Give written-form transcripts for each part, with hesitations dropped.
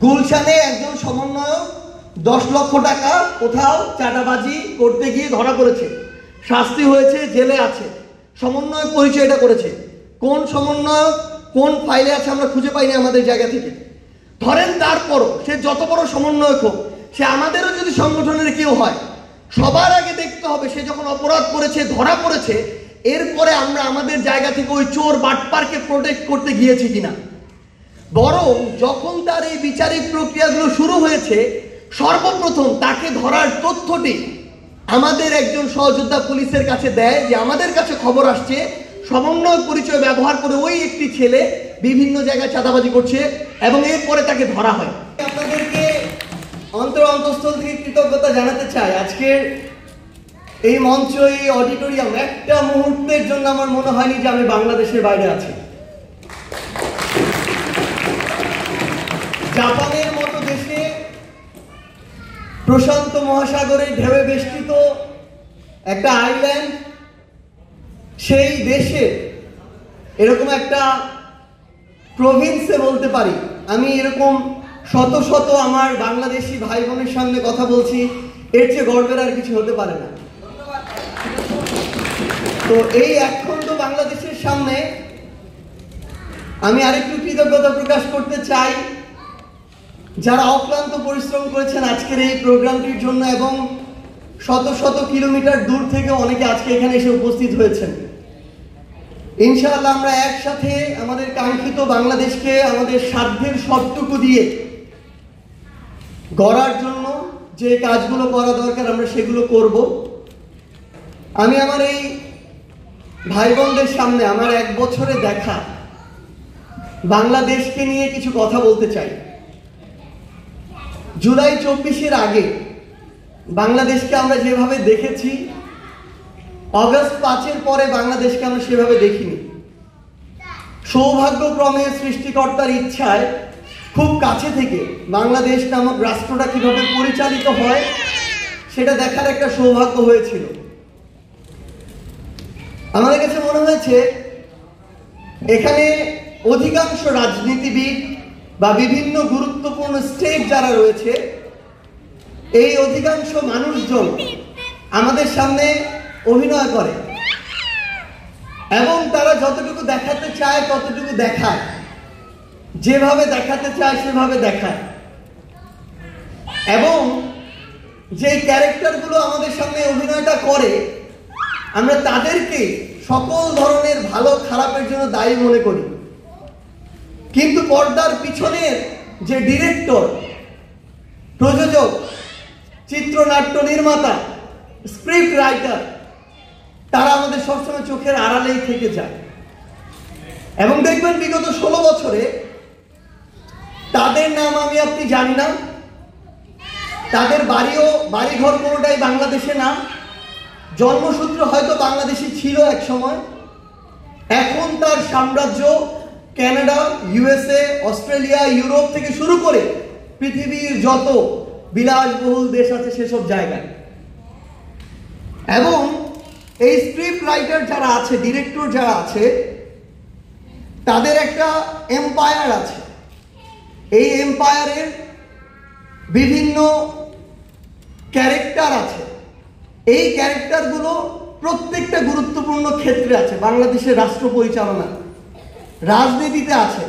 গুলশানে একজন সমন্বয়ক 10 লক্ষ টাকা কোথাও চাঁদাবাজি করতে গিয়ে ধরা পড়েছে, শাস্তি হয়েছে, জেলে আছে। সমন্বয়ক পরিচয় এটা করেছে। কোন সমন্বয়ক কোন ফাইলে আছে আমরা খুঁজে পাইনি আমাদের জায়গা থেকে। ধরেন তারপরও সে যত বড় সমন্বয়ক হোক, সে আমাদেরও যদি সংগঠনের কেউ হয়, সবার আগে দেখতে হবে সে যখন অপরাধ করেছে, ধরা পড়েছে, এরপরে আমরা আমাদের জায়গা থেকে ওই চোর বাটপারকে প্রোটেক্ট করতে গিয়েছি কিনা। বরং যখন তার এই বিচারিক প্রক্রিয়াগুলো শুরু হয়েছে, সর্বপ্রথম তাকে ধরার তথ্যটি আমাদের একজন সহযোদ্ধা পুলিশের কাছে দেয় যে আমাদের কাছে খবর আসছে সমন্বয় পরিচয় ব্যবহার করে ওই একটি ছেলে বিভিন্ন জায়গায় চাঁদাবাজি করছে, এবং এরপরে তাকে ধরা হয়। আপনাদেরকে অন্তঃস্থল থেকে কৃতজ্ঞতা জানাতে চাই। আজকের এই মঞ্চ, এই অডিটোরিয়াম, একটা মুহূর্তের জন্য আমার মনে হয়নি যে আমি বাংলাদেশের বাইরে আছি। জাপানের মতো দেশে, প্রশান্ত মহাসাগরের ঢেউয়ে বেষ্টিত একটা আইল্যান্ড, সেই দেশে এরকম একটা প্রভিন্সে বলতে পারি আমি এরকম শত শত আমার বাংলাদেশি ভাই বোনের সামনে কথা বলছি, এর চেয়ে গর্বের আর কিছু হতে পারে না। তো এই একখণ্ড বাংলাদেশের সামনে আমি আরেকটু কৃতজ্ঞতা প্রকাশ করতে চাই যারা অক্লান্ত পরিশ্রম করেছেন আজকের এই প্রোগ্রামটির জন্য, এবং শত শত কিলোমিটার দূর থেকে অনেকে আজকে এখানে এসে উপস্থিত হয়েছেন। ইনশাআল্লাহ আমরা একসাথে আমাদের কাঙ্ক্ষিত বাংলাদেশকে আমাদের সাধ্যের সবটুকু দিয়ে গড়ার জন্য যে কাজগুলো করা দরকার আমরা সেগুলো করব। আমি আমার এই ভাই বোনদের সামনে আমার 1 বছরে দেখা বাংলাদেশকে নিয়ে কিছু কথা বলতে চাই। জুলাই 24-এর আগে বাংলাদেশকে আমরা যেভাবে দেখেছি, অগাস্ট 5-এর পরে বাংলাদেশকে আমরা সেভাবে দেখিনি। সৌভাগ্যক্রমে সৃষ্টিকর্তার ইচ্ছায় খুব কাছে থেকে বাংলাদেশ নামক রাষ্ট্রটা কিভাবে পরিচালিত হয় সেটা দেখার একটা সৌভাগ্য হয়েছিল। আমাদের কাছে মনে হয়েছে এখানে অধিকাংশ রাজনীতিবিদ বা বিভিন্ন গুরুত্বপূর্ণ স্টেট যারা রয়েছে, এই অধিকাংশ মানুষজন আমাদের সামনে অভিনয় করে এবং তারা যতটুকু দেখাতে চায় ততটুকু দেখায়, যেভাবে দেখাতে চায় সেভাবে দেখায়, এবং যে ক্যারেক্টারগুলো আমাদের সামনে অভিনয়টা করে আমরা তাদেরকে সকল ধরনের ভালো খারাপের জন্য দায়ী মনে করি। কিন্তু পর্দার পিছনের যে ডিরেক্টর, প্রযোজক, চিত্রনাট্য নির্মাতা, স্ক্রিপ্ট রাইটার, তারা আমাদের সবসময় চোখের আড়ালেই থেকে যায়। এবং দেখবেন বিগত 16 বছরে তাদের নাম আমি আপনি জানি না, তাদের বাড়িঘর কোনোটাই বাংলাদেশে না, জন্মসূত্র হয়তো বাংলাদেশে ছিল এক সময়, এখন তার সাম্রাজ্য কানাডা, ইউএসএ, অস্ট্রেলিয়া, ইউরোপ থেকে শুরু করে পৃথিবীর যত বিলাসবহুল দেশ আছে সেসব জায়গায়। এবং এই স্ক্রিপ্ট রাইটার যারা আছে, ডিরেক্টর যারা আছে, তাদের একটা এম্পায়ার আছে। এই এম্পায়ারের বিভিন্ন ক্যারেক্টার আছে। এই ক্যারেক্টারগুলো প্রত্যেকটা গুরুত্বপূর্ণ ক্ষেত্রে আছে। বাংলাদেশের রাষ্ট্র পরিচালনা, রাজনীতিতে আছে,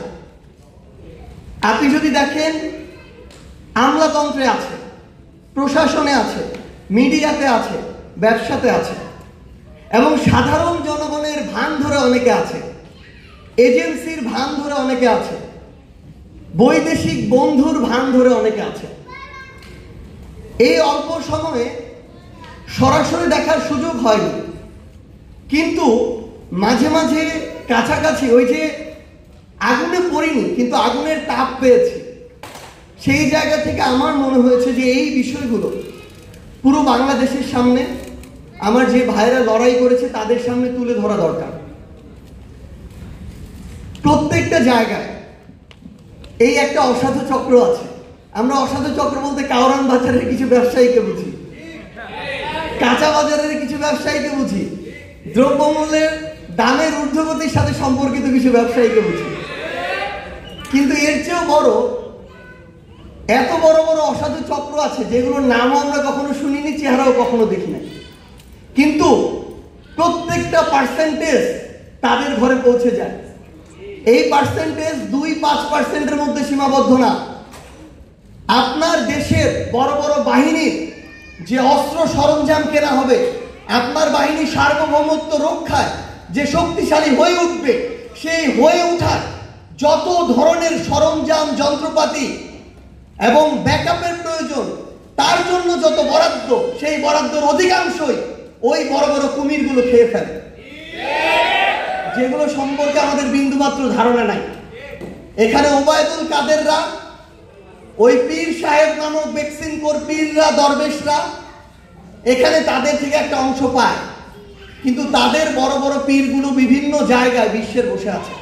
আপনি যদি দেখেন আমলাতন্ত্রে আছে, প্রশাসনে আছে, মিডিয়াতে আছে, ব্যবসাতে আছে, এবং সাধারণ জনগণের ভান ধরে অনেকে আছে, এজেন্সির ভান ধরে অনেকে আছে, বৈদেশিক বন্ধুর ভান ধরে অনেকে আছে। এই অল্প সময়ে সরাসরি দেখার সুযোগ হয়নি, কিন্তু মাঝে মাঝে কাছাকাছি, ওই যে আগুনে পড়িনি কিন্তু আগুনের তাপ পেয়েছি, সেই জায়গা থেকে আমার মনে হয়েছে যে এই বিষয়গুলো পুরো বাংলাদেশের সামনে আমার যে ভাইরা লড়াই করেছে তাদের সামনে তুলে ধরা দরকার। প্রত্যেকটা জায়গায় এই একটা অসাধু চক্র আছে। আমরা অসাধু চক্র বলতে কাউরান বাজারের কিছু ব্যবসায়ীকে বুঝি, কাঁচা বাজারের কিছু ব্যবসায়ীকে বুঝি, দ্রব্যমূল্যের দামের ঊর্ধ্বগতির সাথে সম্পর্কিত কিছু ব্যবসায়ীকে বুঝি। কিন্তু এর চেয়েও বড় এত বড় বড় অসাধু চক্র আছে যেগুলোর নামও আমরা কখনো শুনিনি, চেহারাও কখনো দেখি নাই, কিন্তু প্রত্যেকটা পার্সেন্টেজ তাদের ঘরে পৌঁছে যায়। এই পার্সেন্টেজ 2-5% মধ্যে সীমাবদ্ধ না। আপনার দেশের বড় বড় বাহিনীর যে অস্ত্র সরঞ্জাম কেনা হবে, আপনার বাহিনী সার্বভৌমত্ব রক্ষায় যে শক্তিশালী হয়ে উঠবে, সেই হয়ে ওঠার যত ধরনের সরঞ্জাম, যন্ত্রপাতি এবং ব্যাকআপের প্রয়োজন, তার জন্য যত বরাদ্দ, সেই বরাদ্দের অধিকাংশই ওই বড় বড় কুমিরগুলো খেয়ে ফেলে, যেগুলো সম্পর্কে আমাদের বিন্দুমাত্র ধারণা নাই। এখানে ওবায়দুল কাদেররা, ওই পীর সাহেব নামক বেক্সিমকোর পীররা, দরবেশরা এখানে তাদের থেকে একটা অংশ পায়, কিন্তু তাদের বড় বড় পীরগুলো বিভিন্ন জায়গায় বিশ্বের বসে আছে।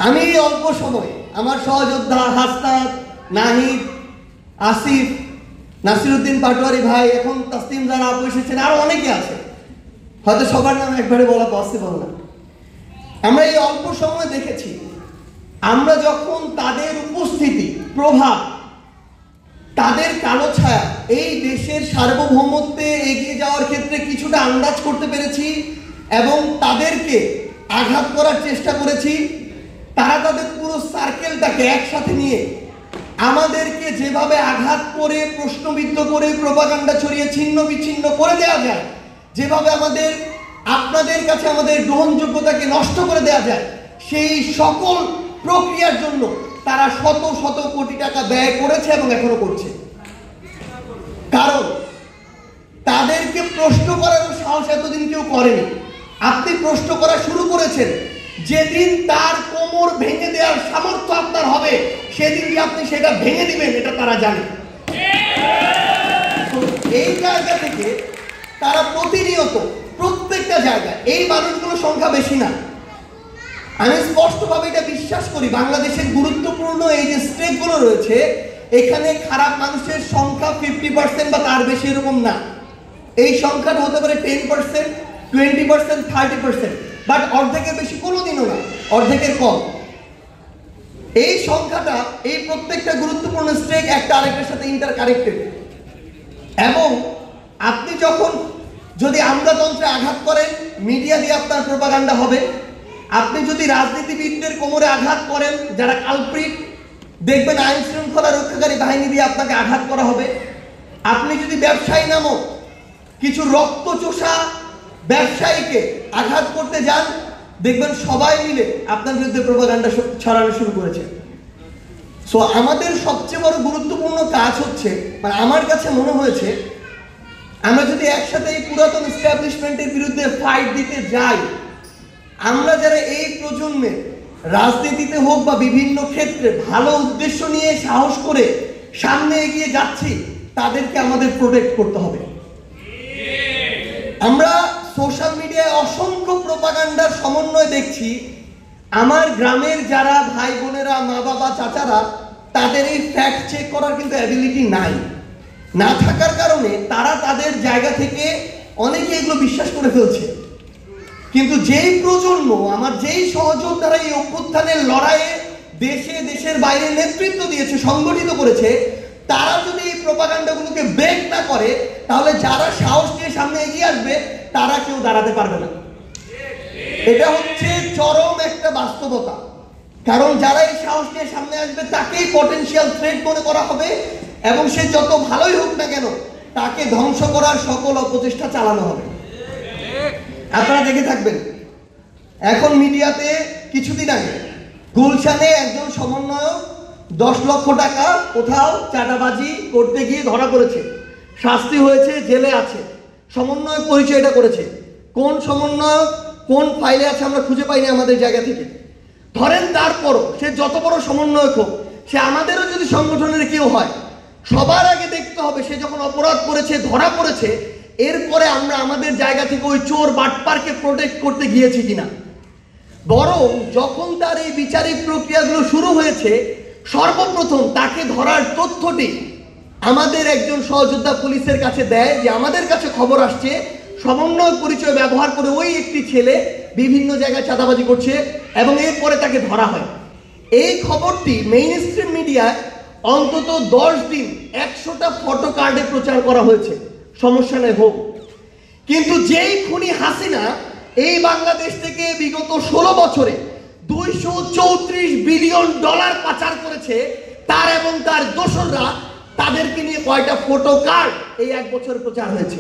আমি অল্প সময় আমার সহযোদ্ধা হাসনাত, নাহিদ, আসিফ, নাসিরউদ্দিন পাটোয়ারি ভাই, এখন তাসলিম যারা আপু এসেছেন, আরো অনেকে আছে, হয়তো সবার নাম একবারে বলা পসিবল না। আমরা এই অল্প সময় দেখেছি, আমরা যখন তাদের উপস্থিতি, প্রভাব, তাদের কালো ছায়া এই দেশের সার্বভৌমত্বে এগিয়ে যাওয়ার ক্ষেত্রে কিছুটা আন্দাজ করতে পেরেছি এবং তাদেরকে আঘাত করার চেষ্টা করেছি, তারা তাদের পুরো সার্কেলটাকে একসাথে নিয়ে আমাদেরকে যেভাবে আঘাত করে, প্রশ্নবিদ্ধ করে, প্রোপাগান্ডা ছড়িয়ে ছিন্ন বিচ্ছিন্ন করে দেওয়া যায়, যেভাবে আপনাদের কাছে আমাদের গ্রহণযোগ্যতাকে নষ্ট করে দেওয়া যায়, সেই সকল প্রক্রিয়ার জন্য তারা শত শত কোটি টাকা ব্যয় করেছে এবং এখনো করছে। কারণ তাদেরকে প্রশ্ন করার সাহস এতদিন কেউ করেনি। আপনি প্রশ্ন করা শুরু করেছেন যেদিন তার কোমর ভেঙে দেওয়ার সামর্থ্য আপনার হবে, সেদিন কি আপনি সেটা ভেঙে দিবেন, এটা তারা জানে। এই জায়গা থেকে তারা প্রতিনিয়ত প্রত্যেকটা জায়গায়, এই মানুষগুলোর সংখ্যা বেশি না, আমি স্পষ্টভাবে এটা বিশ্বাস করি, বাংলাদেশের গুরুত্বপূর্ণ এই যে স্টেটগুলো রয়েছে, এখানে খারাপ মানুষের সংখ্যা 50% বা তার বেশি এরকম না। এই সংখ্যাটা হতে পারে 10%, 20%, 30%, বাট অর্ধেকের বেশি কোনোদিনও না, অর্ধেকের কম। এই সংখ্যাটা, এই প্রত্যেকটা গুরুত্বপূর্ণ স্টেক একটা আরেকটার সাথে ইন্টার কানেক্টেড। এবং আপনি যখন যদি আমলাতন্ত্রে আঘাত করেন, মিডিয়া দিয়ে আপনার প্রোপাগান্ডা হবে। আপনি যদি রাজনীতিবিদদের কোমরে আঘাত করেন, যারা কালপ্রিট, দেখবেন আইন শৃঙ্খলা রক্ষাকারী বাহিনী দিয়ে আপনাকে আঘাত করা হবে। আপনি যদি ব্যবসায়ী নামক কিছু রক্তচোষা ব্যবসায়ীকে আঘাত করতে যান, দেখবেন সবাই মিলে আপনার বিরুদ্ধে প্রোপাগান্ডা ছড়ানো শুরু করেছে। সো আমাদের সবচেয়ে বড় গুরুত্বপূর্ণ কাজ হচ্ছে, মানে আমার কাছে মনে হয়েছে, আমরা যদি একসাথে এই পুরাতন এস্টাবলিশমেন্টের বিরুদ্ধে ফাইট দিতে যাই, আমরা যারা এই প্রজন্মে রাজনীতিতে হোক বা বিভিন্ন ক্ষেত্রে ভালো উদ্দেশ্য নিয়ে সাহস করে সামনে এগিয়ে যাচ্ছি, তাদেরকে আমাদের প্রোটেক্ট করতে হবে। আমরা সোশ্যাল মিডিয়ায় অসংখ্য প্রোপাগান্ডার সমন্বয় দেখছি। আমার গ্রামের যারা ভাই বোনেরা, মা বাবা, চাচারা, তাদের এই ফ্যাক্ট চেক করার কিন্তু অ্যাবিলিটি নাই। না থাকার কারণে তারা তাদের জায়গা থেকে অনেকে এগুলো বিশ্বাস করে ফেলছে। কিন্তু যেই প্রজন্ম, আমার যেই সহযোদ্ধারা এই অভ্যুত্থানের লড়াইয়ে দেশে দেশের বাইরে নেতৃত্ব দিয়েছে, সংগঠিত করেছে, তারা যদি এই প্রোপাগান্ডাগুলোকে ব্রেক না করে, তাহলে যারা সাহস নিয়ে সামনে এগিয়ে আসবে তারা কেউ দাঁড়াতে পারবে না। এটা হচ্ছে চরম একটা বাস্তবতা। কারণ যারা এই সাহস নিয়ে সামনে আসবে তাকেই পটেনশিয়াল থ্রেট মনে করা হবে এবং সে যত ভালোই হোক না কেন তাকে ধ্বংস করার সকল অপচেষ্টা চালানো হবে। আপনারা দেখে থাকবেন, এখন মিডিয়াতে কিছুদিন আগে গুলশানে একজন সমন্বয়ক 10 লক্ষ টাকা কোথাও চাঁদাবাজি করতে গিয়ে ধরা পড়েছে, শাস্তি হয়েছে, জেলে আছে। সমন্বয়ক পরিচয় এটা করেছে। কোন সমন্বয়ক, কোন ফাইলে আছে আমরা খুঁজে পাইনি আমাদের জায়গা থেকে। ধরেন তারপরও সে যত বড় সমন্বয়ক হোক, সে আমাদেরও যদি সংগঠনের কেউ হয়, সবার আগে দেখতে হবে সে যখন অপরাধ করেছে, ধরা পড়েছে, এরপরে আমরা আমাদের জায়গা থেকে ওই চোর বাটপারকে প্রোটেক্ট করতে গিয়েছি কিনা। বরং যখন তার এই বিচারিক প্রক্রিয়াগুলো শুরু হয়েছে, সর্বপ্রথম তাকে ধরার তথ্যটি আমাদের একজন সহযোদ্ধা পুলিশের কাছে দেয় যে আমাদের কাছে খবর আসছে সমন্বয় পরিচয় ব্যবহার করে ওই একটি ছেলে বিভিন্ন জায়গায় চাঁদাবাজি করছে, এবং এরপরে তাকে ধরা হয়। এই খবরটি মেইন স্ট্রিম মিডিয়ায় অন্তত 10 দিন 100টা ফটো কার্ডে প্রচার করা হয়েছে, সমস্যা নেই হোক। কিন্তু যেই খুনি হাসিনা এই বাংলাদেশ থেকে বিগত 16 বছরে 234 বিলিয়ন ডলার পাচার করেছে, তার এবং তার দোসররা, তাদেরকে নিয়ে কয়টা ফটো কার্ড এই 1 বছরে প্রচার হয়েছে?